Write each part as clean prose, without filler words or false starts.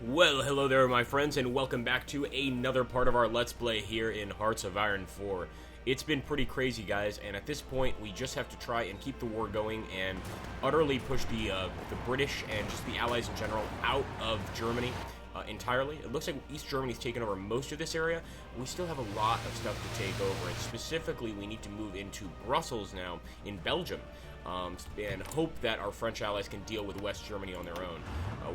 Well, hello there, my friends, and welcome back to another part of our Let's Play here in Hearts of Iron 4. It's been pretty crazy, guys, and at this point, we just have to try and keep the war going and utterly push the British and just the Allies in general out of Germany entirely. It looks like East Germany's taken over most of this area. We still have a lot of stuff to take over, and specifically, we need to move into Brussels now in Belgium. And hope that our French allies can deal with West Germany on their own.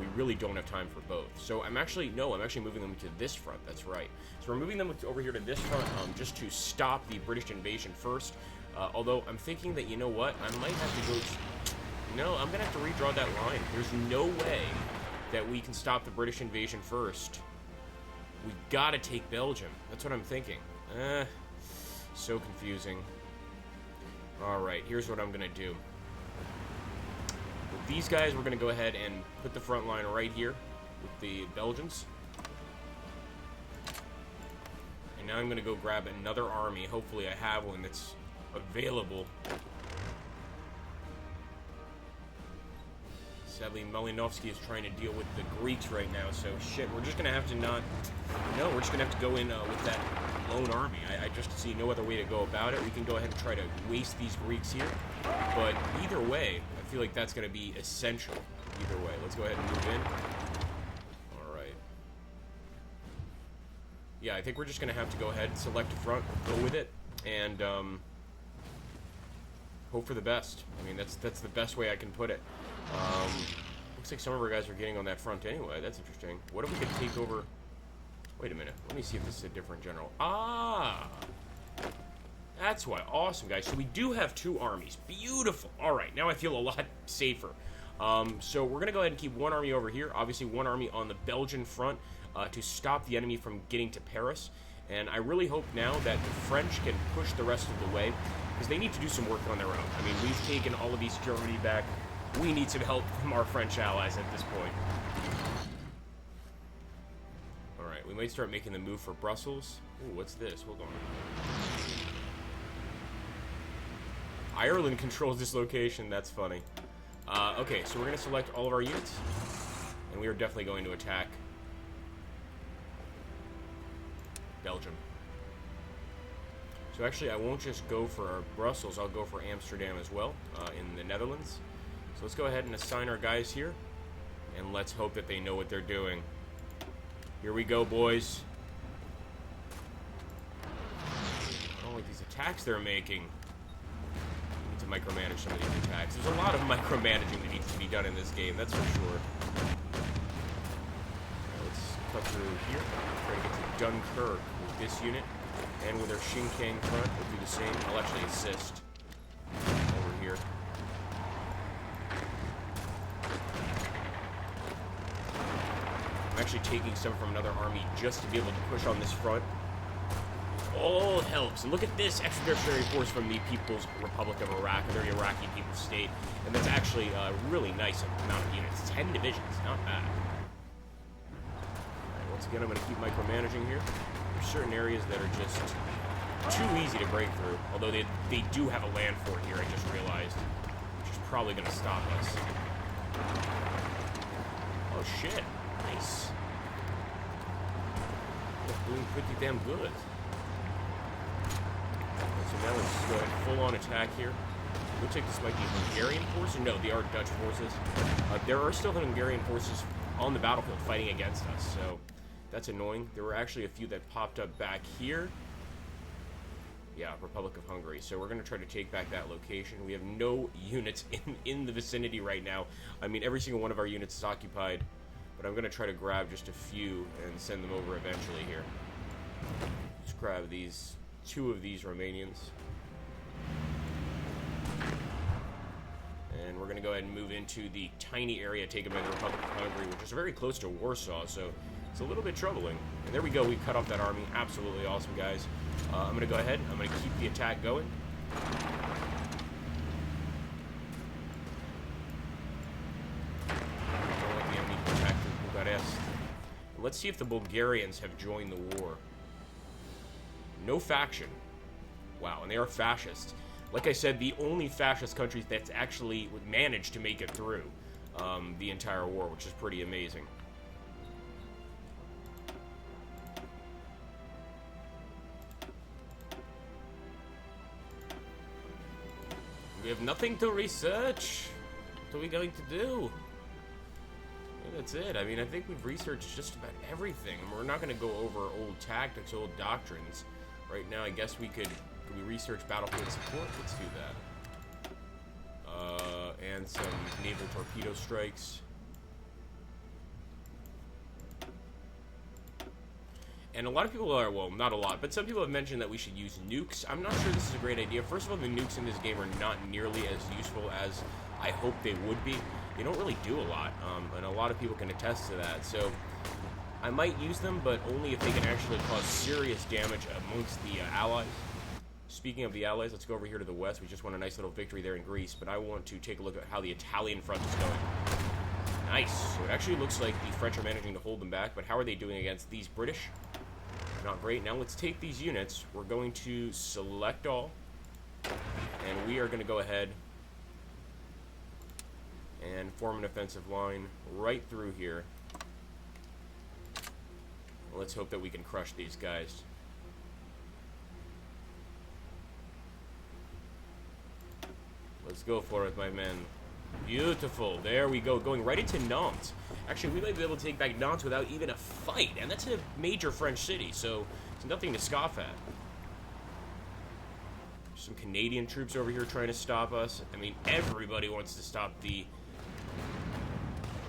We really don't have time for both. So I'm actually moving them to this front. That's right. So we're moving them over here to this front just to stop the British invasion first. Although I'm thinking that, you know what, I might have to go... No, I'm going to have to redraw that line. There's no way that we can stop the British invasion first. We got to take Belgium. That's what I'm thinking. So confusing. Alright, here's what I'm going to do. With these guys, we're going to go ahead and put the front line right here with the Belgians. And now I'm going to go grab another army. Hopefully I have one that's available. Sadly, Malinowski is trying to deal with the Greeks right now, so shit, we're just going to have to not... No, we're just going to have to go in with that lone army. I just see no other way to go about it. We can go ahead and try to waste these Greeks here, but either way, I feel like that's going to be essential. Either way, let's go ahead and move in. Alright. Yeah, I think we're just going to have to go ahead and select a front, go with it, and hope for the best. I mean, that's the best way I can put it. Looks like some of our guys are getting on that front anyway. That's interesting. What if we could take over... Wait a minute. Let me see if this is a different general. Ah! That's why. Awesome, guys. So we do have two armies. Beautiful. All right. Now I feel a lot safer. So we're going to go ahead and keep one army over here. Obviously, one army on the Belgian front to stop the enemy from getting to Paris. And I really hope now that the French can push the rest of the way, because they need to do some work on their own. I mean, we've taken all of East Germany back. We need some help from our French allies at this point. Alright, we might start making the move for Brussels. Ooh, what's this? Hold on. Ireland controls this location. That's funny. Okay, so we're going to select all of our units. And we are definitely going to attack Belgium. So actually, I won't just go for Brussels. I'll go for Amsterdam as well, in the Netherlands. So let's go ahead and assign our guys here, and let's hope that they know what they're doing. Here we go, boys. I don't like these attacks they're making. We need to micromanage some of these attacks. There's a lot of micromanaging that needs to be done in this game, that's for sure. Let's cut through here. Try to get to Dunkirk with this unit, and with our Shinkang front, we'll do the same. I'll actually assist over here. I'm actually taking some from another army just to be able to push on this front. All helps. And look at this expeditionary force from the People's Republic of Iraq, or the Iraqi People's State. And that's actually a really nice amount of units. 10 divisions, not bad. Alright, once again, I'm going to keep micromanaging here. There's certain areas that are just too easy to break through. Although they do have a land fort here, I just realized. Which is probably going to stop us. Oh, shit. Nice. That's doing pretty damn good. So now let's just go ahead full on attack here. Looks like this might be Hungarian forces. No, they are Dutch forces. There are still Hungarian forces on the battlefield fighting against us, so that's annoying. There were actually a few that popped up back here. Yeah, Republic of Hungary. So we're going to try to take back that location. We have no units in the vicinity right now. I mean, every single one of our units is occupied. But I'm going to try to grab just a few and send them over eventually here. Let's grab these, two of these Romanians. And we're going to go ahead and move into the tiny area taken by the Republic of Hungary, which is very close to Warsaw, so it's a little bit troubling. And there we go, we cut off that army. Absolutely awesome, guys. I'm going to go ahead, I'm going to keep the attack going. Let's see if the Bulgarians have joined the war. No faction. Wow, and they are fascists. Like I said, the only fascist country that's actually managed to make it through the entire war, which is pretty amazing. have nothing to research. What are we going to do? That's it. I mean, I think we've researched just about everything. We're not going to go over old tactics, old doctrines. Right now, I guess we could we research battlefield support? Let's do that. And some naval torpedo strikes. And a lot of people are, well, not a lot, but some people have mentioned that we should use nukes. I'm not sure this is a great idea. First of all, the nukes in this game are not nearly as useful as I hope they would be. They don't really do a lot, and a lot of people can attest to that. So I might use them, but only if they can actually cause serious damage amongst the Allies. Speaking of the Allies, let's go over here to the west. We just won a nice little victory there in Greece, but I want to take a look at how the Italian front is going. Nice. So it actually looks like the French are managing to hold them back, but how are they doing against these British? Not great. Now let's take these units. We're going to select all, and we are going to go ahead and form an offensive line right through here. Let's hope that we can crush these guys. Let's go for it, my men. Beautiful. There we go. Going right into Nantes. Actually, we might be able to take back Nantes without even a fight. And that's a major French city, so it's nothing to scoff at. Some Canadian troops over here trying to stop us. I mean, everybody wants to stop the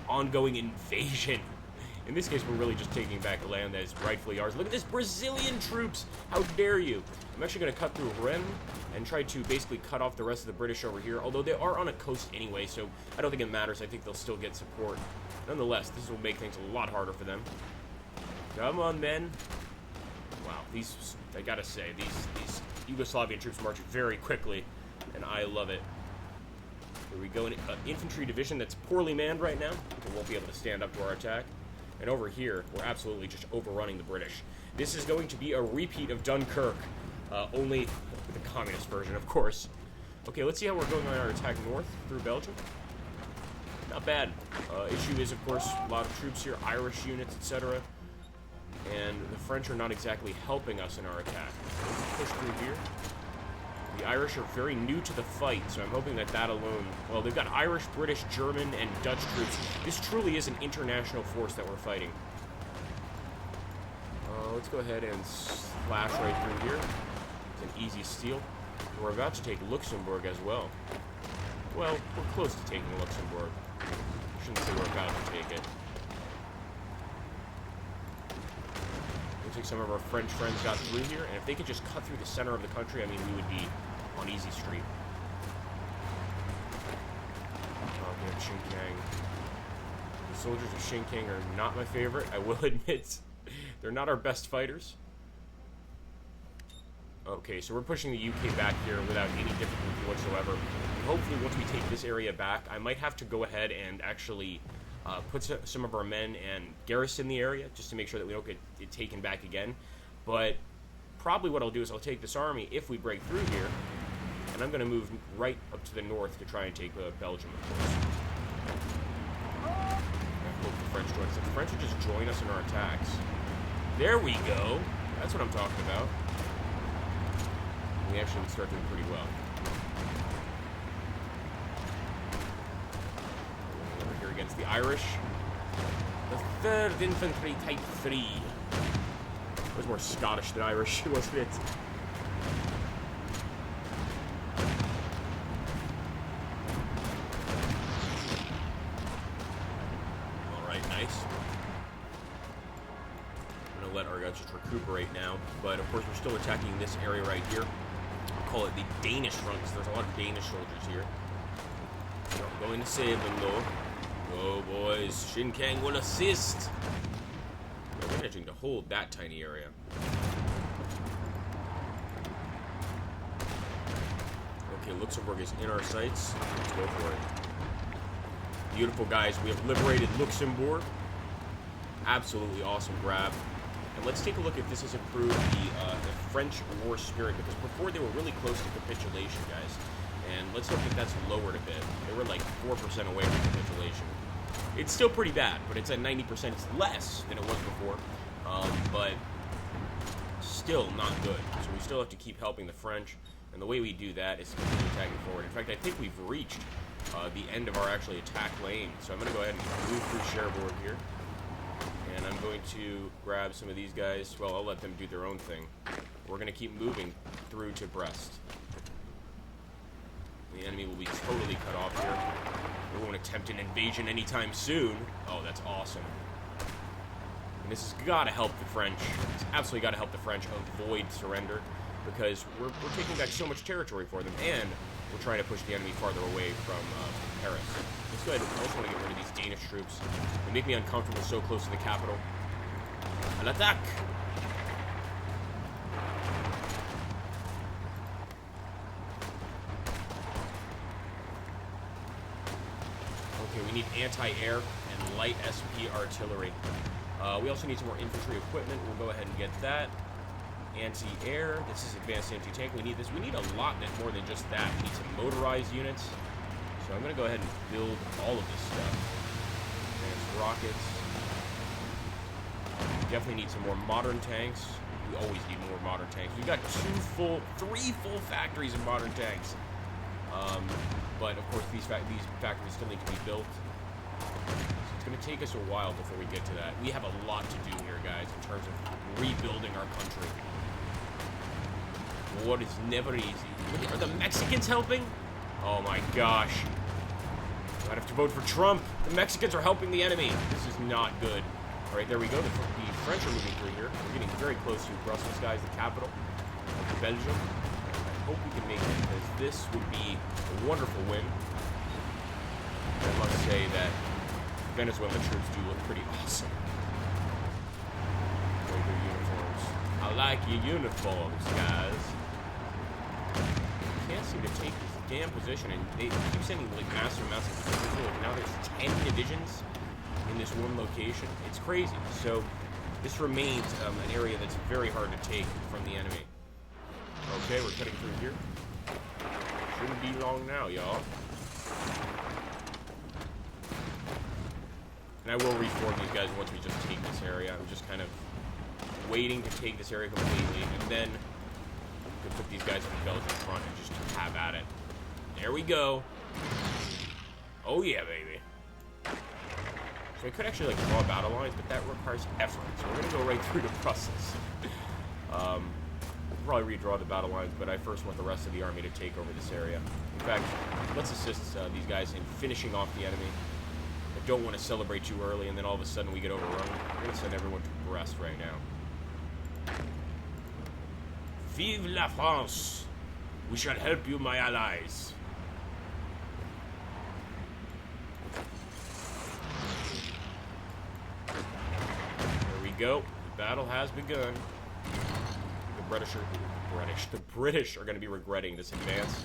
ongoing invasion. In this case, we're really just taking back a land that is rightfully ours. Look at this, Brazilian troops! How dare you? I'm actually going to cut through Rennes and try to basically cut off the rest of the British over here, although they are on a coast anyway, so I don't think it matters. I think they'll still get support. Nonetheless, this will make things a lot harder for them. Come on, men. Wow, these, I gotta say, these Yugoslavian troops march very quickly, and I love it. Here we go, an infantry division that's poorly manned right now. We won't be able to stand up to our attack. And over here, we're absolutely just overrunning the British. This is going to be a repeat of Dunkirk, only the communist version, of course. Okay, let's see how we're going on our attack north through Belgium. Not bad. Issue is, of course, a lot of troops here, Irish units, etc. And the French are not exactly helping us in our attack. Push through here. The Irish are very new to the fight, so I'm hoping that that alone... Well, they've got Irish, British, German, and Dutch troops. This truly is an international force that we're fighting. Let's go ahead and slash right through here. It's an easy steal. We're about to take Luxembourg as well. Well, we're close to taking Luxembourg. I shouldn't say we're about to take it. Looks like some of our French friends got through here, and if they could just cut through the center of the country, I mean, we would be on easy street. Oh, damn, Shinkang. The soldiers of Shinkang are not my favorite, I will admit. They're not our best fighters. Okay, so we're pushing the UK back here without any difficulty whatsoever. And hopefully, once we take this area back, I might have to go ahead and actually put some of our men and garrison the area, just to make sure that we don't get it taken back again. But probably what I'll do is I'll take this army if we break through here, and I'm going to move right up to the north to try and take Belgium, of course. I hope the French join us. If the French would just join us in our attacks. There we go. That's what I'm talking about. We actually start doing pretty well. Over here against the Irish. The 3rd Infantry Type 3. It was more Scottish than Irish, wasn't it? Alright, nice. I'm going to let our guys just recuperate now. But, of course, we're still attacking this area right here. Call it the Danish front, because there's a lot of Danish soldiers here. I'm going to save them, though. Go, boys. Shinkang will assist. We're managing to hold that tiny area. Okay, Luxembourg is in our sights. Let's go for it. Beautiful, guys. We have liberated Luxembourg. Absolutely awesome grab. And let's take a look if this has improved the French war spirit, because before they were really close to capitulation, guys. And let's hope that that's lowered a bit. They were like 4% away from capitulation. It's still pretty bad, but it's at 90%. It's less than it was before, but still not good. So we still have to keep helping the French. And the way we do that is continue attacking forward. In fact, I think we've reached the end of our actually attack lane. So I'm going to go ahead and move through Cherbourg here. And I'm going to grab some of these guys. Well, I'll let them do their own thing. We're going to keep moving through to Brest. The enemy will be totally cut off here. We won't attempt an invasion anytime soon. Oh, that's awesome. And this has got to help the French. It's absolutely got to help the French avoid surrender, because we're taking back so much territory for them, and we're trying to push the enemy farther away from Paris. Let's go ahead. I also want to get rid of these Danish troops. They make me uncomfortable so close to the capital. À l'attaque! Okay, we need anti-air and light SP artillery. We also need some more infantry equipment. We'll go ahead and get that. Anti-air. This is advanced anti-tank. We need this. We need a lot more than just that. We need some motorized units. So I'm going to go ahead and build all of this stuff. Advanced rockets. Definitely need some more modern tanks. We always need more modern tanks. We've got three full factories of modern tanks. But of course, these factories still need to be built. So it's going to take us a while before we get to that. We have a lot to do here, guys, in terms of rebuilding our country. War is never easy. Are the Mexicans helping? Oh my gosh. I might have to vote for Trump. The Mexicans are helping the enemy. This is not good. All right, there we go. The French are moving through here. We're getting very close to Brussels, guys, the capital of Belgium. I hope we can make it, because this would be a wonderful win. I must say that Venezuelan troops do look pretty awesome. Like their uniforms. I like your uniforms, guys. Can't seem to take this damn position, and they keep sending like massive amounts of divisions. Like now there's 10 divisions in this one location. It's crazy. So this remains an area that's very hard to take from the enemy. Okay, we're cutting through here. Shouldn't be long now, y'all. And I will reform these guys once we just take this area. I'm just kind of waiting to take this area completely, and then we can put these guys in the Belgian front and just have at it. There we go. Oh yeah, baby. So I could actually like draw battle lines, but that requires effort. So we're gonna go right through to Brussels. We'll probably redraw the battle lines, but I first want the rest of the army to take over this area. In fact, let's assist these guys in finishing off the enemy. I don't want to celebrate too early, and then all of a sudden we get overrun. We're gonna send everyone to Brest right now. Vive la France! We shall help you, my allies. There we go. The battle has begun. The British are going to be regretting this advance.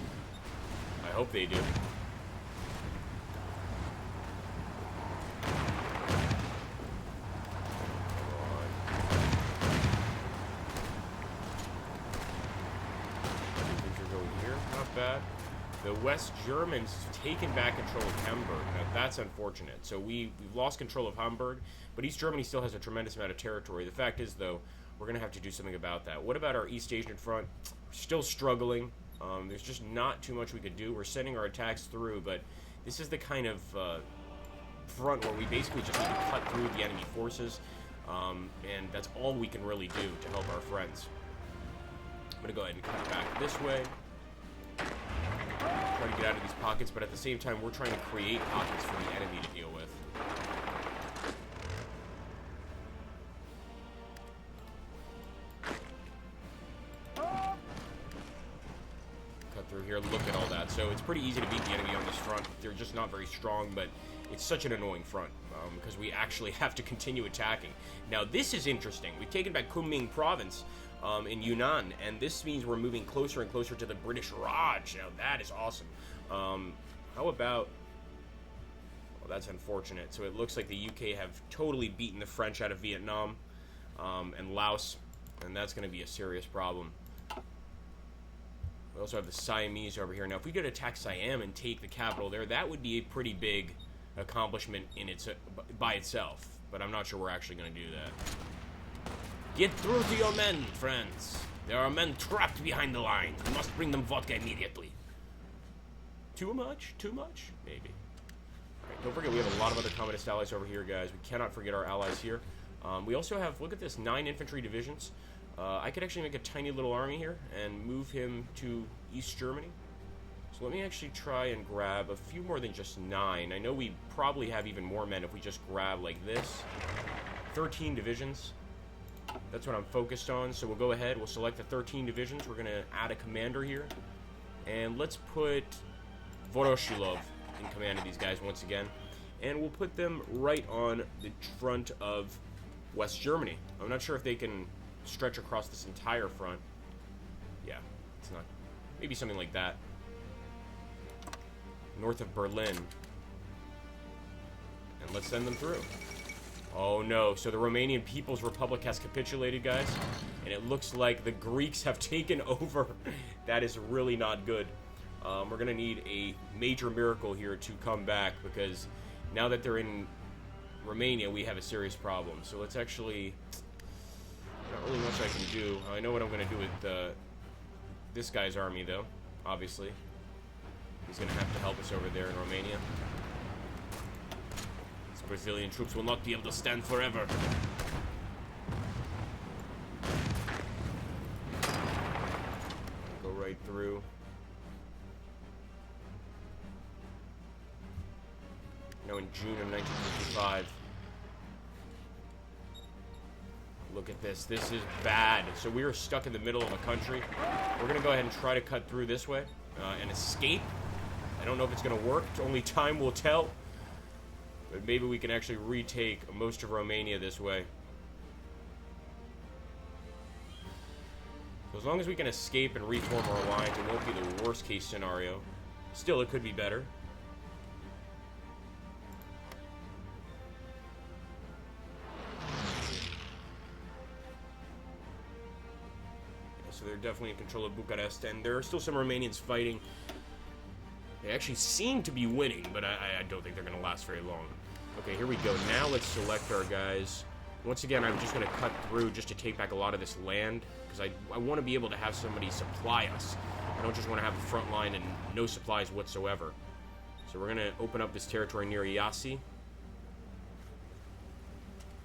I hope they do. Bad. The West Germans taken back control of Hamburg. Now that's unfortunate. So we've lost control of Hamburg, but East Germany still has a tremendous amount of territory. The fact is, though, we're going to have to do something about that. What about our East Asian front? We're still struggling. There's just not too much we could do. We're sending our attacks through, but this is the kind of front where we basically just need to cut through the enemy forces, and that's all we can really do to help our friends. I'm going to go ahead and cut back this way. Try to get out of these pockets, but at the same time, we're trying to create pockets for the enemy to deal with. Cut through here, look at all that. So it's pretty easy to beat the enemy on this front. They're just not very strong, but it's such an annoying front, because we actually have to continue attacking. Now, this is interesting. We've taken back Kunming province, in Yunnan, and this means we're moving closer and closer to the British Raj. Now that is awesome. How about... Well, that's unfortunate. So it looks like the UK have totally beaten the French out of Vietnam and Laos, and that's going to be a serious problem. We also have the Siamese over here. Now, if we could attack Siam and take the capital there, that would be a pretty big accomplishment by itself, but I'm not sure we're actually going to do that. Get through to your men, friends. There are men trapped behind the line. We must bring them vodka immediately. Too much? Too much? Maybe. Alright, don't forget we have a lot of other communist allies over here, guys. We cannot forget our allies here. We also have, look at this, 9 infantry divisions. I could actually make a tiny little army here and move him to East Germany. So let me actually try and grab a few more than just 9. I know we probably have even more men if we just grab like this. 13 divisions. That's what I'm focused on. So we'll go ahead. We'll select the 13 divisions. We're going to add a commander here. And let's put Voroshilov in command of these guys once again. And we'll put them right on the front of West Germany. I'm not sure if they can stretch across this entire front. Yeah, it's not. Maybe something like that. North of Berlin. And let's send them through. Oh no, so the Romanian People's Republic has capitulated, guys. And it looks like the Greeks have taken over. That is really not good. We're going to need a major miracle here to come back, because now that they're in Romania, we have a serious problem. So let's actually... Not really much I can do. I know what I'm going to do with this guy's army, though, obviously. He's going to have to help us over there in Romania. These Brazilian troops will not be able to stand forever. Go right through. Now in June of 1955. Look at this. This is bad. So we are stuck in the middle of a country. We're going to go ahead and try to cut through this way and escape. I don't know if it's going to work. Only time will tell. But maybe we can actually retake most of Romania this way. So as long as we can escape and reform our lines, it won't be the worst case scenario. Still, it could be better. So they're definitely in control of Bucharest, and there are still some Romanians fighting. They actually seem to be winning, but I don't think they're going to last very long. Okay, here we go. Now let's select our guys. Once again, I'm just going to cut through just to take back a lot of this land, because I want to be able to have somebody supply us. I don't just want to have a front line and no supplies whatsoever. So we're going to open up this territory near Iasi.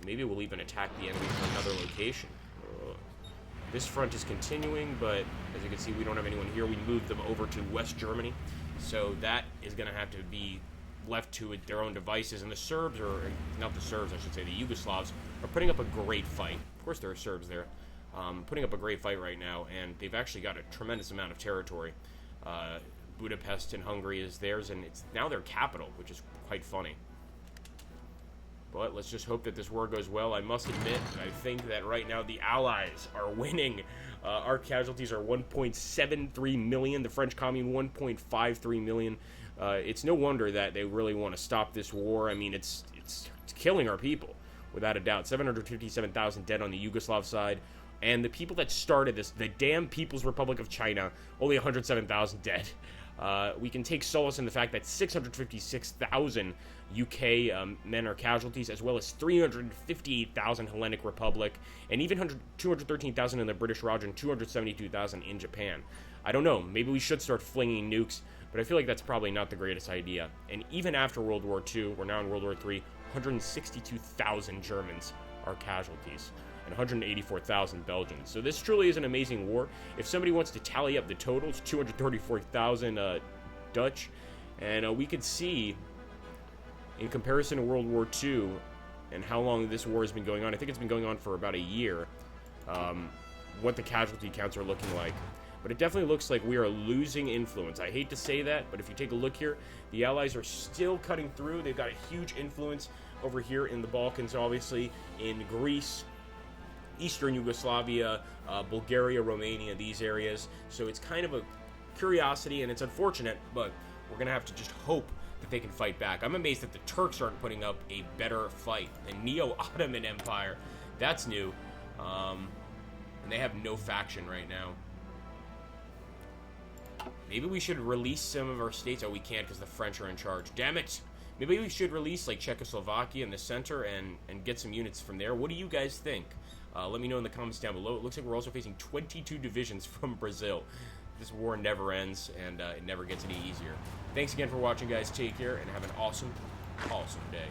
Maybe we'll even attack the enemy from another location. This front is continuing, but as you can see, we don't have anyone here. We moved them over to West Germany, so that is going to have to be left to their own devices. And the Serbs, or not the Serbs, I should say, the Yugoslavs, are putting up a great fight. Of course, there are Serbs there, putting up a great fight right now, and they've actually got a tremendous amount of territory. Budapest in Hungary is theirs, and it's now their capital, which is quite funny. But let's just hope that this war goes well. I must admit, I think that right now the Allies are winning. Our casualties are 1.73 million. The French Commune, 1.53 million. It's no wonder that they really want to stop this war. I mean, it's killing our people, without a doubt. 757,000 dead on the Yugoslav side. And the people that started this, the damn People's Republic of China, only 107,000 dead. We can take solace in the fact that 656,000 UK men are casualties, as well as 358,000 Hellenic Republic, and even 213,000 in the British Raj and 272,000 in Japan. I don't know, maybe we should start flinging nukes, but I feel like that's probably not the greatest idea. And even after World War II, we're now in World War III, 162,000 Germans are casualties, and 184,000 Belgians. So this truly is an amazing war. If somebody wants to tally up the totals, 234,000 Dutch, and we could see, in comparison to World War II, and how long this war has been going on, I think it's been going on for about a year, what the casualty counts are looking like. But it definitely looks like we are losing influence. I hate to say that, but if you take a look here, the Allies are still cutting through. They've got a huge influence over here in the Balkans, obviously, in Greece, Eastern Yugoslavia, Bulgaria, Romania, these areas. So it's kind of a curiosity, and it's unfortunate, but we're going to have to just hope that they can fight back. I'm amazed that the Turks aren't putting up a better fight. The Neo-Ottoman Empire, that's new. And they have no faction right now. Maybe we should release some of our states. Oh, we can't because the French are in charge. Damn it! Maybe we should release like Czechoslovakia in the center and get some units from there. What do you guys think? Let me know in the comments down below. It looks like we're also facing 22 divisions from Brazil. This war never ends, and it never gets any easier. Thanks again for watching, guys. Take care, and have an awesome, awesome day.